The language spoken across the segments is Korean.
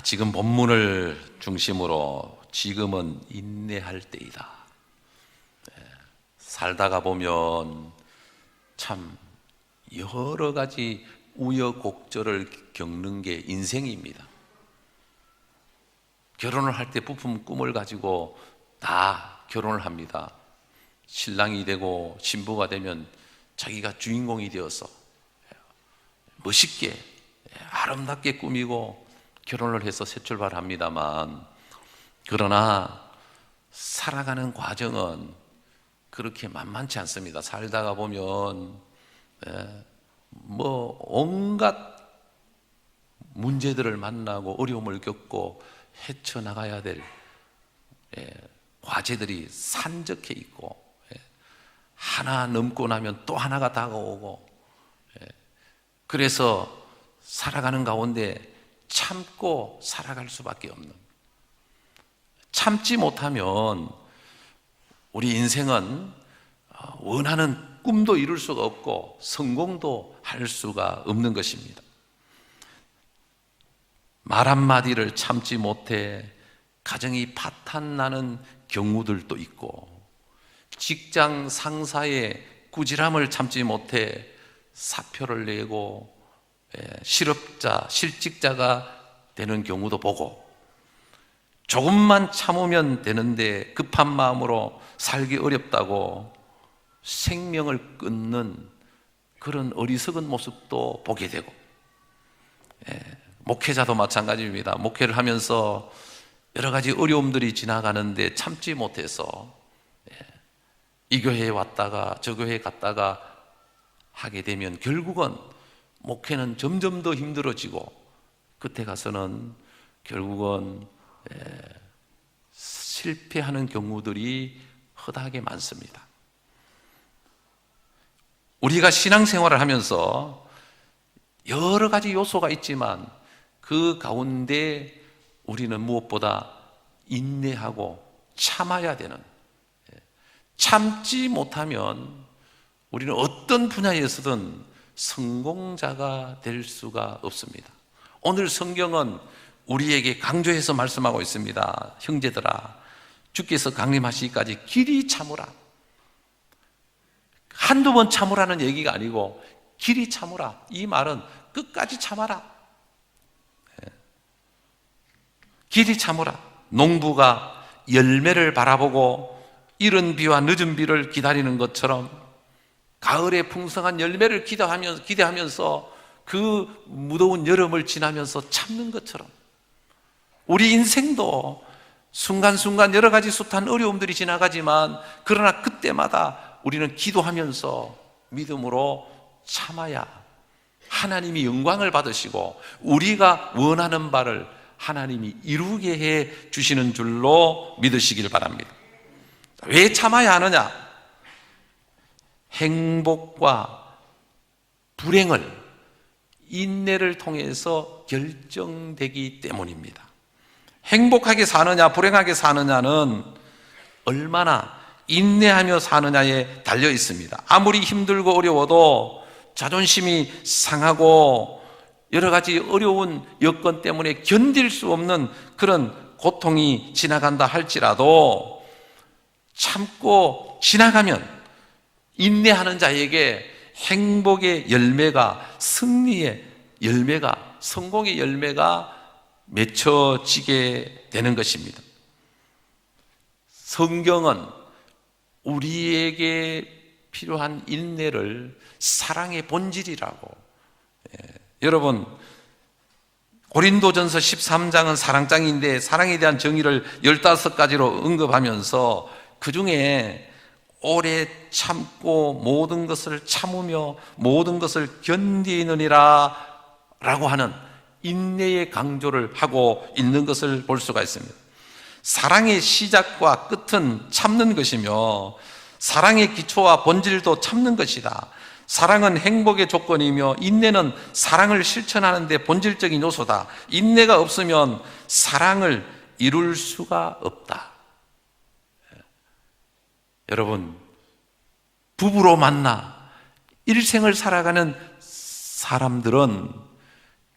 지금 본문을 중심으로 지금은 인내할 때이다. 살다가 보면 참 여러 가지 우여곡절을 겪는 게 인생입니다. 결혼을 할 때 부푼 꿈을 가지고 다 결혼을 합니다. 신랑이 되고 신부가 되면 자기가 주인공이 되어서 멋있게 아름답게 꾸미고 결혼을 해서 새 출발합니다만, 그러나 살아가는 과정은 그렇게 만만치 않습니다. 살다가 보면 온갖 문제들을 만나고 어려움을 겪고 헤쳐나가야 될 과제들이 산적해 있고, 하나 넘고 나면 또 하나가 다가오고, 그래서 살아가는 가운데 참고 살아갈 수밖에 없는, 참지 못하면 우리 인생은 원하는 꿈도 이룰 수가 없고 성공도 할 수가 없는 것입니다. 말 한마디를 참지 못해 가정이 파탄나는 경우들도 있고, 직장 상사의 꾸지람을 참지 못해 사표를 내고 실직자가 되는 경우도 보고, 조금만 참으면 되는데 급한 마음으로 살기 어렵다고 생명을 끊는 그런 어리석은 모습도 보게 되고, 목회자도 마찬가지입니다. 목회를 하면서 여러 가지 어려움들이 지나가는데 참지 못해서 이 교회에 왔다가 저 교회에 갔다가 하게 되면 결국은 목회는 점점 더 힘들어지고, 끝에 가서는 결국은 실패하는 경우들이 허다하게 많습니다. 우리가 신앙생활을 하면서 여러 가지 요소가 있지만 그 가운데 우리는 무엇보다 인내하고 참아야 되는, 참지 못하면 우리는 어떤 분야에서든 성공자가 될 수가 없습니다. 오늘 성경은 우리에게 강조해서 말씀하고 있습니다. 형제들아, 주께서 강림하시기까지 길이 참으라. 한두 번 참으라는 얘기가 아니고 길이 참으라. 이 말은 끝까지 참아라. 길이 참으라. 농부가 열매를 바라보고 이른 비와 늦은 비를 기다리는 것처럼 가을에 풍성한 열매를 기대하면서 그 무더운 여름을 지나면서 참는 것처럼, 우리 인생도 순간순간 여러 가지 숱한 어려움들이 지나가지만, 그러나 그때마다 우리는 기도하면서 믿음으로 참아야 하나님이 영광을 받으시고 우리가 원하는 바를 하나님이 이루게 해 주시는 줄로 믿으시길 바랍니다. 왜 참아야 하느냐? 행복과 불행을 인내를 통해서 결정되기 때문입니다. 행복하게 사느냐 불행하게 사느냐는 얼마나 인내하며 사느냐에 달려 있습니다. 아무리 힘들고 어려워도 자존심이 상하고 여러 가지 어려운 여건 때문에 견딜 수 없는 그런 고통이 지나간다 할지라도 참고 지나가면 인내하는 자에게 행복의 열매가, 승리의 열매가, 성공의 열매가 맺혀지게 되는 것입니다. 성경은 우리에게 필요한 인내를 사랑의 본질이라고, 여러분 고린도전서 13장은 사랑장인데 사랑에 대한 정의를 15가지로 언급하면서 그 중에 오래 참고 모든 것을 참으며 모든 것을 견디느니라 라고 하는 인내의 강조를 하고 있는 것을 볼 수가 있습니다. 사랑의 시작과 끝은 참는 것이며 사랑의 기초와 본질도 참는 것이다. 사랑은 행복의 조건이며 인내는 사랑을 실천하는 데 본질적인 요소다. 인내가 없으면 사랑을 이룰 수가 없다. 여러분, 부부로 만나 일생을 살아가는 사람들은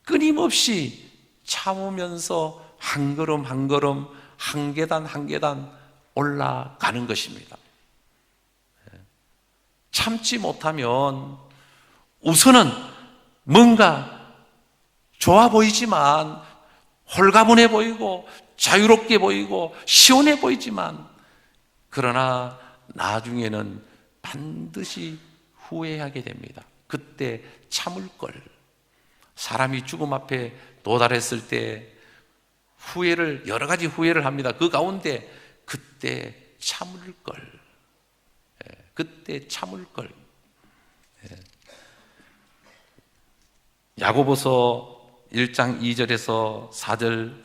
끊임없이 참으면서 한 걸음 한 걸음, 한 계단 한 계단 올라가는 것입니다. 참지 못하면 우선은 뭔가 좋아 보이지만, 홀가분해 보이고 자유롭게 보이고 시원해 보이지만, 그러나 나중에는 반드시 후회하게 됩니다. 그때 참을 걸. 사람이 죽음 앞에 도달했을 때 여러 가지 후회를 합니다. 그 가운데 그때 참을 걸. 그때 참을 걸. 야고보서 1장 2절에서 4절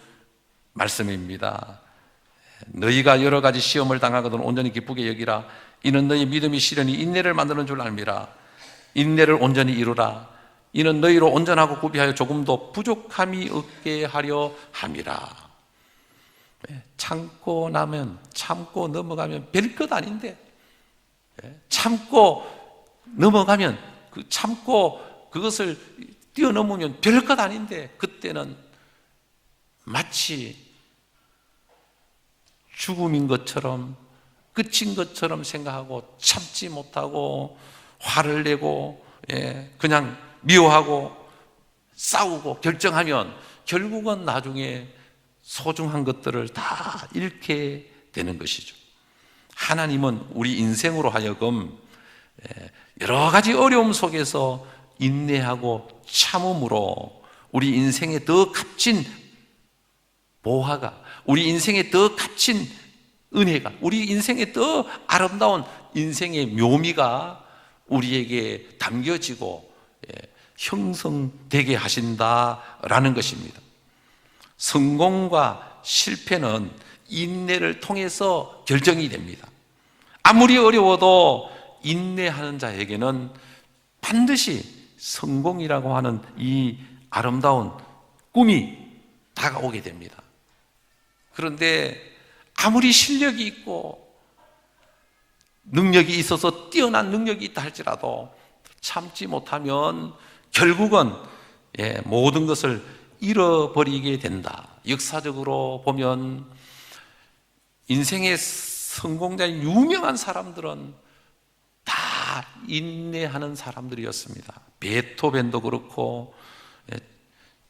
말씀입니다. 너희가 여러 가지 시험을 당하거든 온전히 기쁘게 여기라. 이는 너희 믿음이 시련이 인내를 만드는 줄 알미라. 인내를 온전히 이루라. 이는 너희로 온전하고 구비하여 조금도 부족함이 없게 하려 함이라. 참고 넘어가면 별것 아닌데, 참고 넘어가면, 참고 그것을 뛰어넘으면 별것 아닌데, 그때는 마치 죽음인 것처럼, 끝인 것처럼 생각하고 참지 못하고 화를 내고 그냥 미워하고 싸우고 결정하면 결국은 나중에 소중한 것들을 다 잃게 되는 것이죠. 하나님은 우리 인생으로 하여금 여러 가지 어려움 속에서 인내하고 참음으로 우리 인생에 더 값진 보화가, 우리 인생에 더 값진 은혜가, 우리 인생에 더 아름다운 인생의 묘미가 우리에게 담겨지고 형성되게 하신다라는 것입니다. 성공과 실패는 인내를 통해서 결정이 됩니다. 아무리 어려워도 인내하는 자에게는 반드시 성공이라고 하는 이 아름다운 꿈이 다가오게 됩니다. 그런데 아무리 실력이 있고 능력이 있어서 뛰어난 능력이 있다 할지라도 참지 못하면 결국은 모든 것을 잃어버리게 된다. 역사적으로 보면 인생의 성공자인 유명한 사람들은 다 인내하는 사람들이었습니다. 베토벤도 그렇고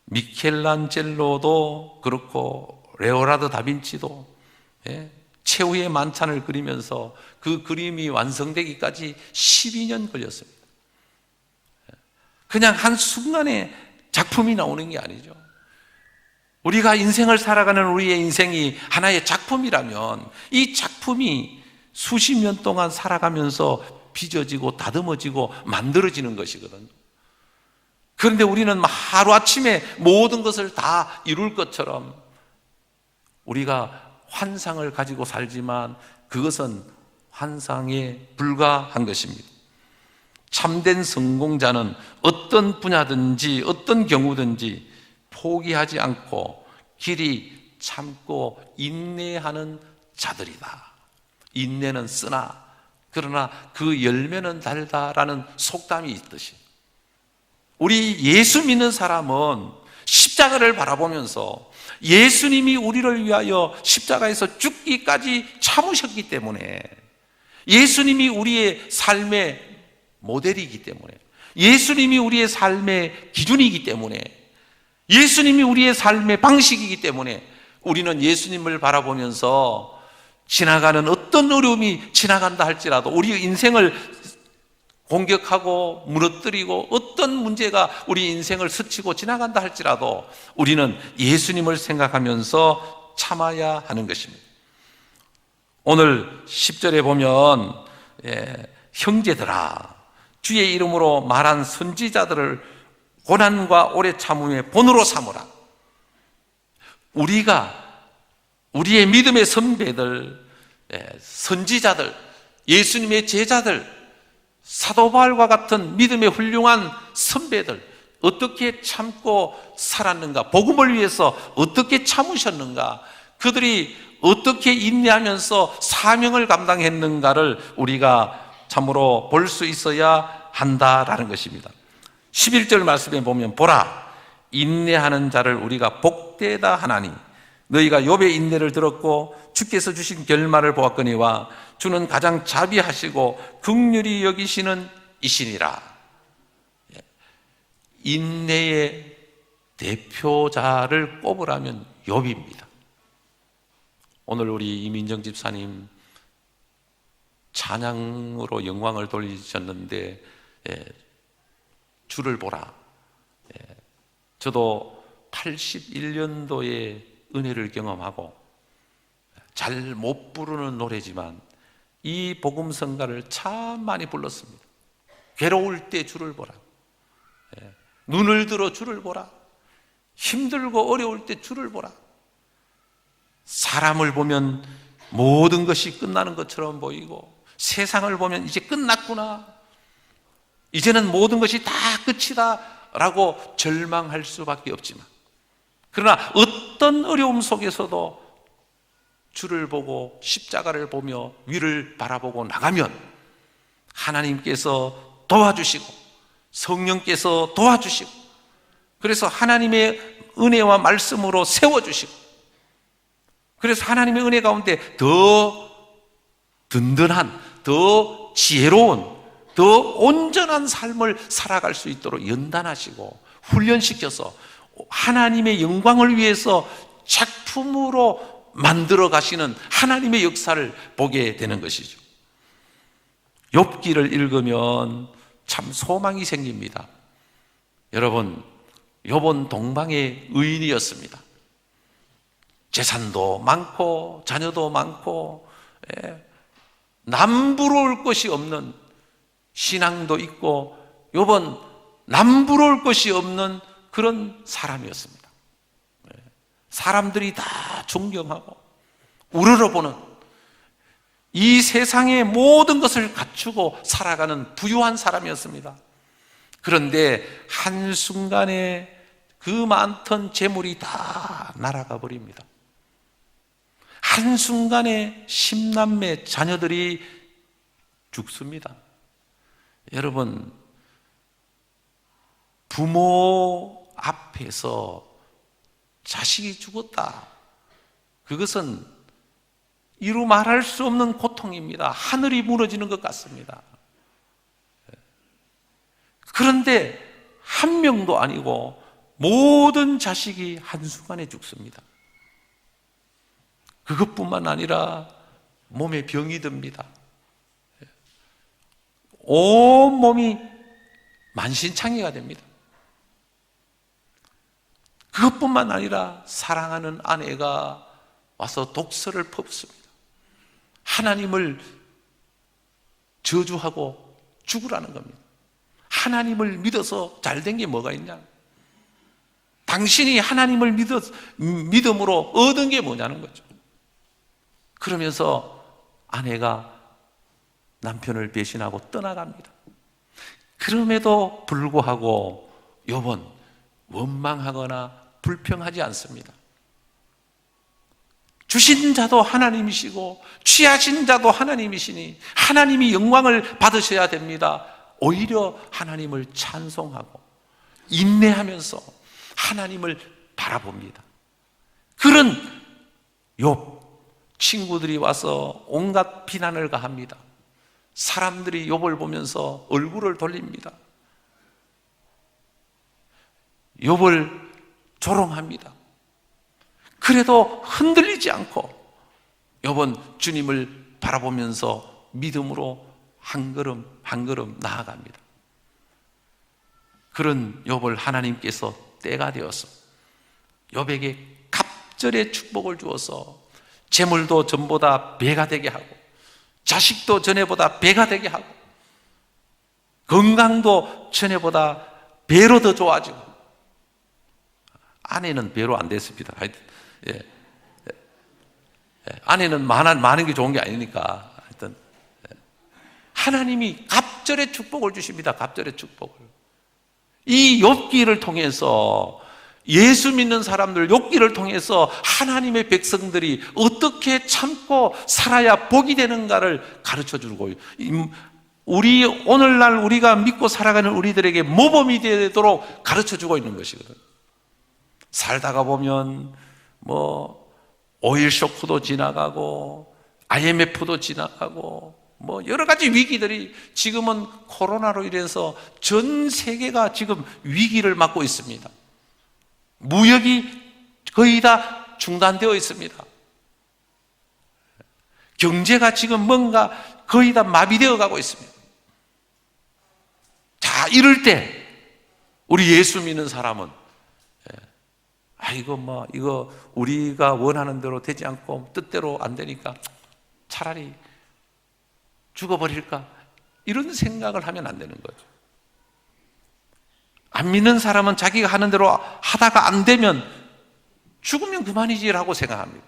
미켈란젤로도 그렇고 레오나르도 다빈치도 최후의 만찬을 그리면서 그 그림이 완성되기까지 12년 걸렸습니다. 그냥 한순간에 작품이 나오는 게 아니죠. 우리가 인생을 살아가는 우리의 인생이 하나의 작품이라면 이 작품이 수십 년 동안 살아가면서 빚어지고 다듬어지고 만들어지는 것이거든요. 그런데 우리는 하루아침에 모든 것을 다 이룰 것처럼 우리가 환상을 가지고 살지만 그것은 환상에 불과한 것입니다. 참된 성공자는 어떤 분야든지 어떤 경우든지 포기하지 않고 길이 참고 인내하는 자들이다. 인내는 쓰나 그러나 그 열매는 달다라는 속담이 있듯이 우리 예수 믿는 사람은 십자가를 바라보면서 예수님이 우리를 위하여 십자가에서 죽기까지 참으셨기 때문에, 예수님이 우리의 삶의 모델이기 때문에, 예수님이 우리의 삶의 기준이기 때문에, 예수님이 우리의 삶의 방식이기 때문에 우리는 예수님을 바라보면서 지나가는 어떤 어려움이 지나간다 할지라도, 우리 인생을 공격하고 무너뜨리고 어떤 문제가 우리 인생을 스치고 지나간다 할지라도 우리는 예수님을 생각하면서 참아야 하는 것입니다. 오늘 10절에 보면 형제들아, 주의 이름으로 말한 선지자들을 고난과 오래 참음의 본으로 삼으라. 우리의 믿음의 선배들, 선지자들, 예수님의 제자들, 사도 바울과 같은 믿음의 훌륭한 선배들 어떻게 참고 살았는가, 복음을 위해서 어떻게 참으셨는가, 그들이 어떻게 인내하면서 사명을 감당했는가를 우리가 참으로 볼 수 있어야 한다라는 것입니다. 11절 말씀에 보면 보라, 인내하는 자를 우리가 복되다 하나니 너희가 욥의 인내를 들었고 주께서 주신 결말을 보았거니와 주는 가장 자비하시고 긍휼히 여기시는 이시니라. 인내의 대표자를 꼽으라면 욥입니다. 오늘 우리 이민정 집사님 찬양으로 영광을 돌리셨는데 주를 보라. 저도 81년도에 은혜를 경험하고 잘 못 부르는 노래지만 이 복음성가를 참 많이 불렀습니다. 괴로울 때 주를 보라. 눈을 들어 주를 보라. 힘들고 어려울 때 주를 보라. 사람을 보면 모든 것이 끝나는 것처럼 보이고 세상을 보면 이제 끝났구나, 이제는 모든 것이 다 끝이다 라고 절망할 수밖에 없지만, 그러나 어떤 어려움 속에서도 주를 보고 십자가를 보며 위를 바라보고 나가면 하나님께서 도와주시고 성령께서 도와주시고, 그래서 하나님의 은혜와 말씀으로 세워주시고, 그래서 하나님의 은혜 가운데 더 든든한, 더 지혜로운, 더 온전한 삶을 살아갈 수 있도록 연단하시고 훈련시켜서 하나님의 영광을 위해서 작품으로 만들어 가시는 하나님의 역사를 보게 되는 것이죠. 욥기를 읽으면 참 소망이 생깁니다. 여러분, 욥은 동방의 의인이었습니다. 재산도 많고 자녀도 많고 남부러울 것이 없는 신앙도 있고, 욥은 남부러울 것이 없는 그런 사람이었습니다. 사람들이 다 존경하고 우러러보는 이 세상의 모든 것을 갖추고 살아가는 부유한 사람이었습니다. 그런데 한순간에 그 많던 재물이 다 날아가 버립니다. 한순간에 10남매 자녀들이 죽습니다. 여러분, 부모 앞에서 자식이 죽었다, 그것은 이루 말할 수 없는 고통입니다. 하늘이 무너지는 것 같습니다. 그런데 한 명도 아니고 모든 자식이 한순간에 죽습니다. 그것뿐만 아니라 몸에 병이 듭니다. 온 몸이 만신창이가 됩니다. 그것뿐만 아니라 사랑하는 아내가 와서 독서를 퍼붓습니다. 하나님을 저주하고 죽으라는 겁니다. 하나님을 믿어서 잘된 게 뭐가 있냐? 당신이 하나님을 믿음으로 얻은 게 뭐냐는 거죠. 그러면서 아내가 남편을 배신하고 떠나갑니다. 그럼에도 불구하고 욥은 원망하거나 불평하지 않습니다. 주신 자도 하나님이시고 취하신 자도 하나님이시니 하나님이 영광을 받으셔야 됩니다. 오히려 하나님을 찬송하고 인내하면서 하나님을 바라봅니다. 그런 욥, 친구들이 와서 온갖 비난을 가합니다. 사람들이 욥을 보면서 얼굴을 돌립니다. 욥을 조롱합니다. 그래도 흔들리지 않고 욥은 주님을 바라보면서 믿음으로 한 걸음 한 걸음 나아갑니다. 그런 욥을 하나님께서 때가 되어서 욥에게 갑절의 축복을 주어서 재물도 전보다 배가 되게 하고 자식도 전에보다 배가 되게 하고 건강도 전에보다 배로 더 좋아지고, 아내는 배로 안 됐습니다. 아내는 많은 게 좋은 게 아니니까. 하여튼 하나님이 갑절의 축복을 주십니다. 갑절의 축복을. 이 욥기를 통해서 예수 믿는 사람들, 욥기를 통해서 하나님의 백성들이 어떻게 참고 살아야 복이 되는가를 가르쳐주고, 우리 오늘날 우리가 믿고 살아가는 우리들에게 모범이 되도록 가르쳐주고 있는 것이거든. 살다가 보면 오일 쇼크도 지나가고 IMF도 지나가고 뭐 여러 가지 위기들이 지금은 코로나로 인해서 전 세계가 지금 위기를 맞고 있습니다. 무역이 거의 다 중단되어 있습니다. 경제가 지금 뭔가 거의 다 마비되어 가고 있습니다. 자, 이럴 때 우리 예수 믿는 사람은 이거 우리가 원하는 대로 되지 않고 뜻대로 안 되니까 차라리 죽어버릴까? 이런 생각을 하면 안 되는 거죠. 안 믿는 사람은 자기가 하는 대로 하다가 안 되면 죽으면 그만이지라고 생각합니다.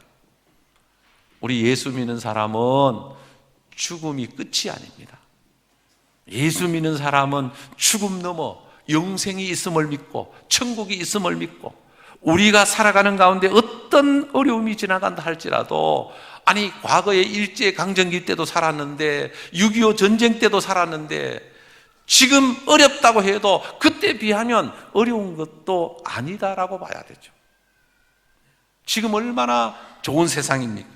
우리 예수 믿는 사람은 죽음이 끝이 아닙니다. 예수 믿는 사람은 죽음 넘어 영생이 있음을 믿고 천국이 있음을 믿고 우리가 살아가는 가운데 어떤 어려움이 지나간다 할지라도 과거에 일제강점기 때도 살았는데 6.25 전쟁 때도 살았는데 지금 어렵다고 해도 그때 비하면 어려운 것도 아니다라고 봐야 되죠. 지금 얼마나 좋은 세상입니까?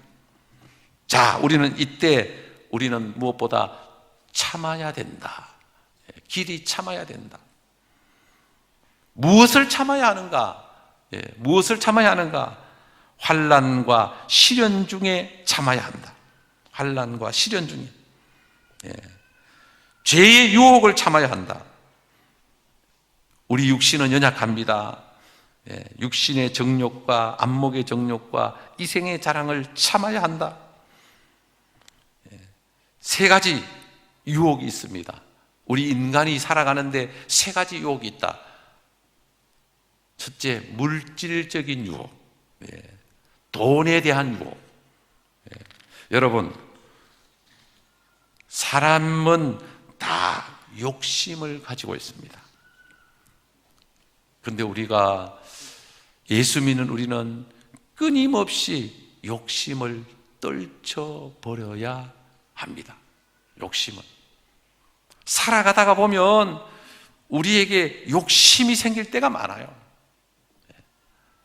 자, 우리는 무엇보다 참아야 된다. 길이 참아야 된다. 무엇을 참아야 하는가? 무엇을 참아야 하는가? 환난과 시련 중에 참아야 한다. 환난과 시련 중에. 죄의 유혹을 참아야 한다. 우리 육신은 연약합니다. 육신의 정욕과 안목의 정욕과 이생의 자랑을 참아야 한다. 세 가지 유혹이 있습니다. 우리 인간이 살아가는데 세 가지 유혹이 있다. 첫째, 물질적인 유혹, 돈에 대한 유혹. 여러분, 사람은 다 욕심을 가지고 있습니다. 그런데 우리가 예수 믿는 우리는 끊임없이 욕심을 떨쳐버려야 합니다. 욕심은 살아가다가 보면 우리에게 욕심이 생길 때가 많아요.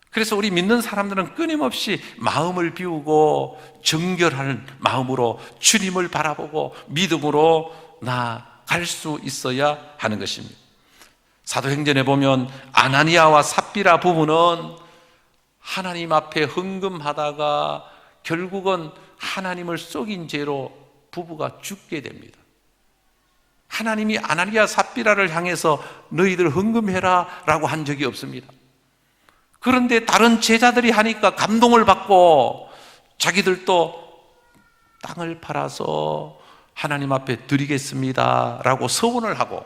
그래서 우리 믿는 사람들은 끊임없이 마음을 비우고 정결한 마음으로 주님을 바라보고 믿음으로 나아갈 수 있어야 하는 것입니다. 사도행전에 보면 아나니아와 삽비라 부부는 하나님 앞에 헌금하다가 결국은 하나님을 속인 죄로 부부가 죽게 됩니다. 하나님이 아나니아 삽비라를 향해서 너희들 헌금해라 라고 한 적이 없습니다. 그런데 다른 제자들이 하니까 감동을 받고 자기들도 땅을 팔아서 하나님 앞에 드리겠습니다 라고 서원을 하고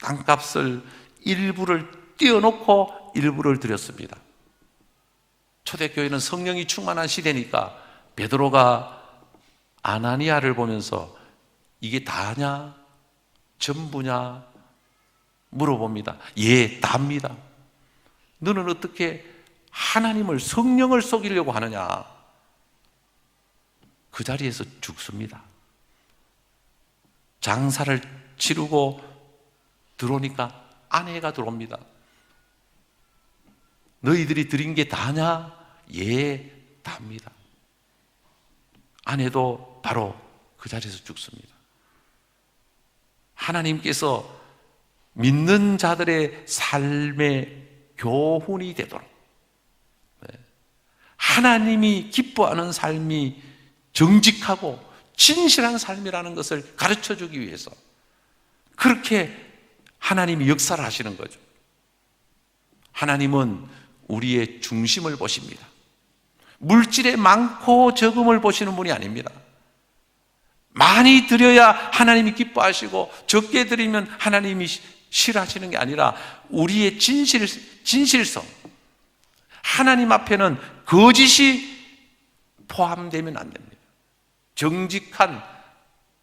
땅값을 일부를 띄워놓고 일부를 드렸습니다. 초대교회는 성령이 충만한 시대니까 베드로가 아나니아를 보면서 이게 다냐? 전부냐? 물어봅니다. 예, 다입니다. 너는 어떻게 하나님을 성령을 속이려고 하느냐? 그 자리에서 죽습니다. 장사를 치르고 들어오니까 아내가 들어옵니다. 너희들이 드린 게 다냐? 예, 다입니다. 아내도 바로 그 자리에서 죽습니다. 하나님께서 믿는 자들의 삶의 교훈이 되도록 하나님이 기뻐하는 삶이 정직하고 진실한 삶이라는 것을 가르쳐 주기 위해서 그렇게 하나님이 역사를 하시는 거죠. 하나님은 우리의 중심을 보십니다. 물질의 많고 적음을 보시는 분이 아닙니다. 많이 드려야 하나님이 기뻐하시고 적게 드리면 하나님이 싫어하시는 게 아니라 우리의 진실성, 하나님 앞에는 거짓이 포함되면 안 됩니다. 정직한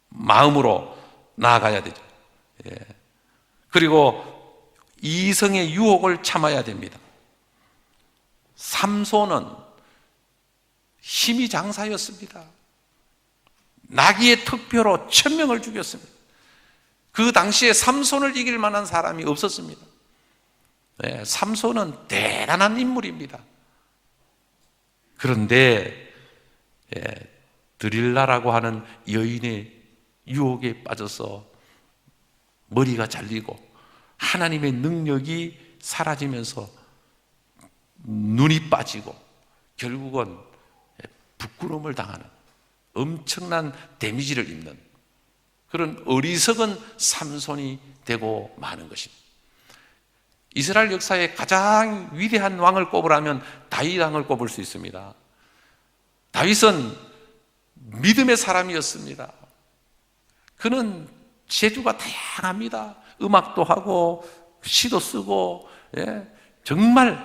마음으로 나아가야 되죠. 그리고 이성의 유혹을 참아야 됩니다. 삼손은 힘이 장사였습니다. 나귀의 턱뼈로 1000명을 죽였습니다. 그 당시에 삼손을 이길 만한 사람이 없었습니다. 삼손은 대단한 인물입니다. 그런데 드릴라라고 하는 여인의 유혹에 빠져서 머리가 잘리고 하나님의 능력이 사라지면서 눈이 빠지고 결국은 부끄러움을 당하는 엄청난 데미지를 입는 그런 어리석은 삼손이 되고 마는 것입니다. 이스라엘 역사의 가장 위대한 왕을 꼽으라면 다윗 왕을 꼽을 수 있습니다. 다윗은 믿음의 사람이었습니다. 그는 재주가 다양합니다. 음악도 하고 시도 쓰고 정말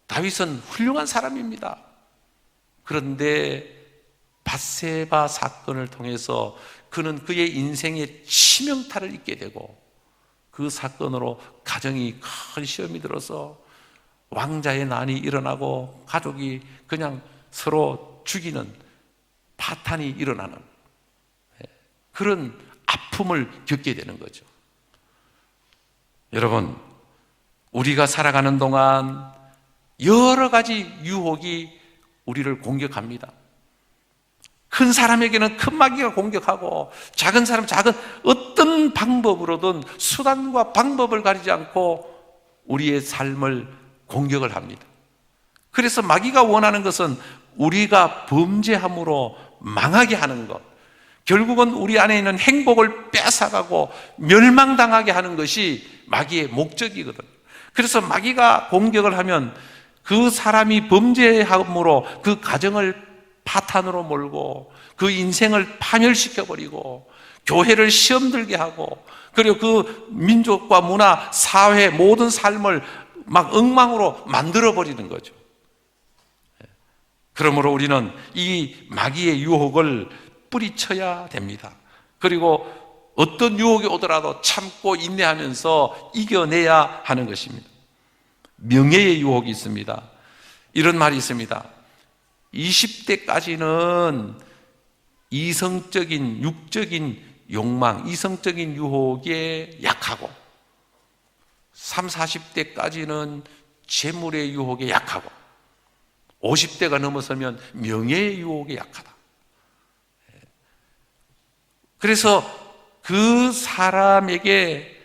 다윗은 훌륭한 사람입니다. 그런데 밧세바 사건을 통해서 그는 그의 인생의 치명타를 입게 되고 그 사건으로 가정이 큰 시험이 들어서 왕자의 난이 일어나고 가족이 그냥 서로 죽이는 파탄이 일어나는 그런 아픔을 겪게 되는 거죠. 여러분, 우리가 살아가는 동안 여러 가지 유혹이 우리를 공격합니다. 큰 사람에게는 큰 마귀가 공격하고 작은 사람 작은 어떤 방법으로든 수단과 방법을 가리지 않고 우리의 삶을 공격을 합니다. 그래서 마귀가 원하는 것은 우리가 범죄함으로 망하게 하는 것, 결국은 우리 안에 있는 행복을 뺏어가고 멸망당하게 하는 것이 마귀의 목적이거든. 그래서 마귀가 공격을 하면 그 사람이 범죄함으로 그 가정을 파탄으로 몰고 그 인생을 파멸시켜버리고 교회를 시험 들게 하고 그리고 그 민족과 문화, 사회 모든 삶을 막 엉망으로 만들어버리는 거죠. 그러므로 우리는 이 마귀의 유혹을 뿌리쳐야 됩니다. 그리고 어떤 유혹이 오더라도 참고 인내하면서 이겨내야 하는 것입니다. 명예의 유혹이 있습니다. 이런 말이 있습니다. 20대까지는 이성적인 육적인 욕망, 이성적인 유혹에 약하고 30, 40대까지는 재물의 유혹에 약하고 50대가 넘어서면 명예의 유혹에 약하다. 그래서 그 사람에게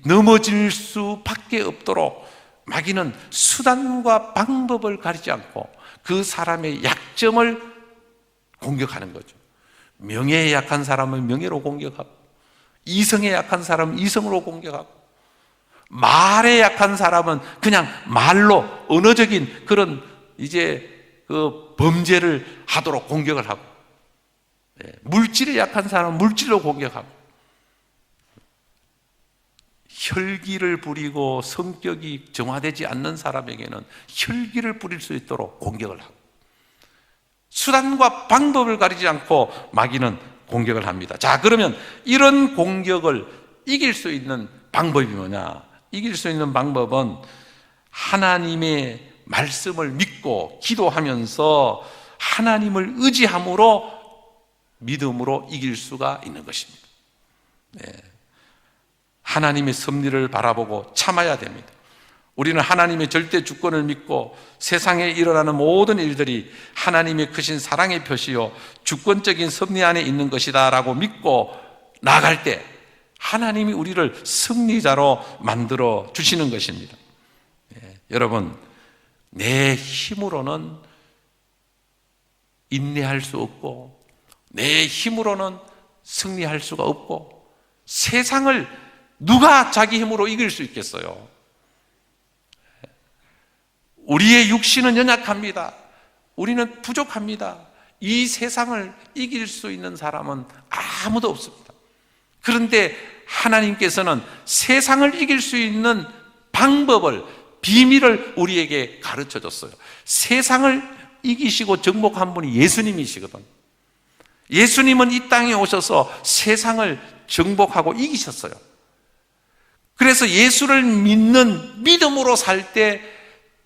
넘어질 수밖에 없도록 마귀는 수단과 방법을 가리지 않고 그 사람의 약점을 공격하는 거죠. 명예에 약한 사람은 명예로 공격하고 이성에 약한 사람은 이성으로 공격하고 말에 약한 사람은 그냥 말로 언어적인 그런 그 범죄를 하도록 공격을 하고 물질에 약한 사람은 물질로 공격하고 혈기를 부리고 성격이 정화되지 않는 사람에게는 혈기를 부릴 수 있도록 공격을 하고 수단과 방법을 가리지 않고 마귀는 공격을 합니다. 자, 그러면 이런 공격을 이길 수 있는 방법이 뭐냐? 이길 수 있는 방법은 하나님의 말씀을 믿고 기도하면서 하나님을 의지함으로 믿음으로 이길 수가 있는 것입니다. 하나님의 섭리를 바라보고 참아야 됩니다. 우리는 하나님의 절대 주권을 믿고 세상에 일어나는 모든 일들이 하나님의 크신 사랑의 표시요 주권적인 섭리 안에 있는 것이다 라고 믿고 나아갈 때 하나님이 우리를 승리자로 만들어 주시는 것입니다. 여러분, 내 힘으로는 인내할 수 없고 내 힘으로는 승리할 수가 없고 세상을 누가 자기 힘으로 이길 수 있겠어요? 우리의 육신은 연약합니다. 우리는 부족합니다. 이 세상을 이길 수 있는 사람은 아무도 없습니다. 그런데 하나님께서는 세상을 이길 수 있는 방법을, 비밀을 우리에게 가르쳐 줬어요. 세상을 이기시고 정복한 분이 예수님이시거든. 예수님은 이 땅에 오셔서 세상을 정복하고 이기셨어요. 그래서 예수를 믿는 믿음으로 살 때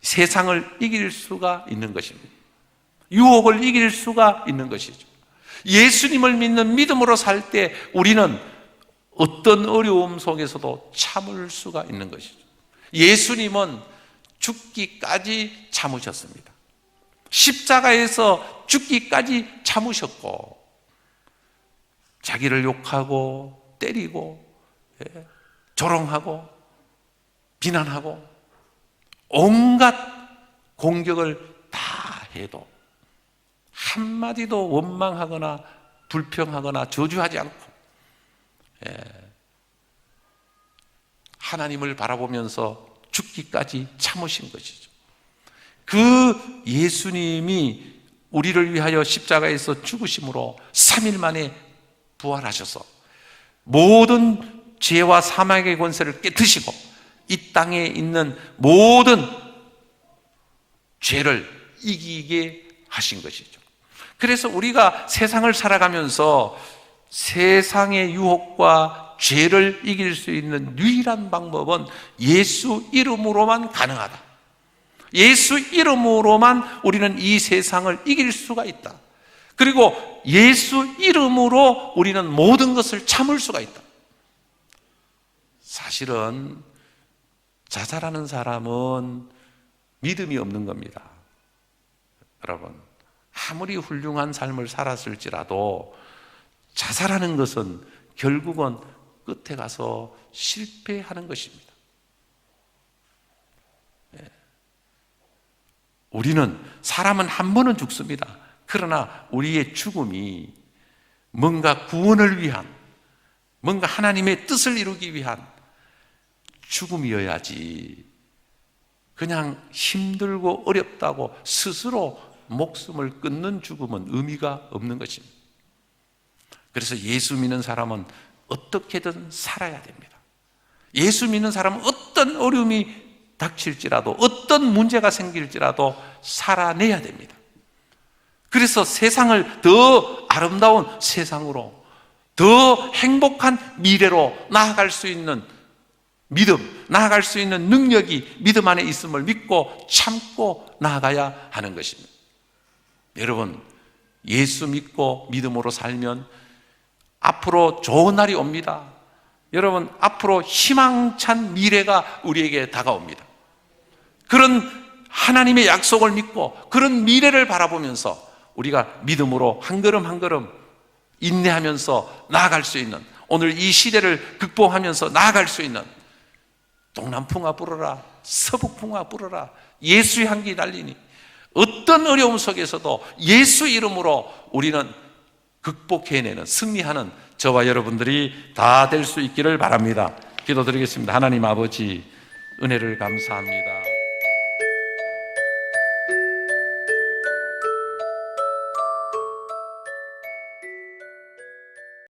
세상을 이길 수가 있는 것입니다. 유혹을 이길 수가 있는 것이죠. 예수님을 믿는 믿음으로 살 때 우리는 어떤 어려움 속에서도 참을 수가 있는 것이죠. 예수님은 죽기까지 참으셨습니다. 십자가에서 죽기까지 참으셨고, 자기를 욕하고 때리고 조롱하고 비난하고 온갖 공격을 다 해도 한마디도 원망하거나 불평하거나 저주하지 않고 하나님을 바라보면서 죽기까지 참으신 것이죠. 그 예수님이 우리를 위하여 십자가에서 죽으심으로 3일 만에 부활하셔서 모든 죄와 사망의 권세를 깨뜨시고 이 땅에 있는 모든 죄를 이기게 하신 것이죠. 그래서 우리가 세상을 살아가면서 세상의 유혹과 죄를 이길 수 있는 유일한 방법은 예수 이름으로만 가능하다. 예수 이름으로만 우리는 이 세상을 이길 수가 있다. 그리고 예수 이름으로 우리는 모든 것을 참을 수가 있다. 사실은 자살하는 사람은 믿음이 없는 겁니다. 여러분, 아무리 훌륭한 삶을 살았을지라도 자살하는 것은 결국은 끝에 가서 실패하는 것입니다. 우리는 사람은 한 번은 죽습니다. 그러나 우리의 죽음이 뭔가 구원을 위한, 뭔가 하나님의 뜻을 이루기 위한 죽음이어야지 그냥 힘들고 어렵다고 스스로 목숨을 끊는 죽음은 의미가 없는 것입니다. 그래서 예수 믿는 사람은 어떻게든 살아야 됩니다. 예수 믿는 사람은 어떤 어려움이 닥칠지라도 어떤 문제가 생길지라도 살아내야 됩니다. 그래서 세상을 더 아름다운 세상으로, 더 행복한 미래로 나아갈 수 있는 믿음, 나아갈 수 있는 능력이 믿음 안에 있음을 믿고 참고 나아가야 하는 것입니다. 여러분, 예수 믿고 믿음으로 살면 앞으로 좋은 날이 옵니다. 여러분, 앞으로 희망찬 미래가 우리에게 다가옵니다. 그런 하나님의 약속을 믿고 그런 미래를 바라보면서 우리가 믿음으로 한 걸음 한 걸음 인내하면서 나아갈 수 있는, 오늘 이 시대를 극복하면서 나아갈 수 있는, 동남풍아 불어라, 서북풍아 불어라, 예수의 향기 날리니, 어떤 어려움 속에서도 예수 이름으로 우리는 극복해내는, 승리하는 저와 여러분들이 다 될 수 있기를 바랍니다. 기도드리겠습니다. 하나님 아버지, 은혜를 감사합니다.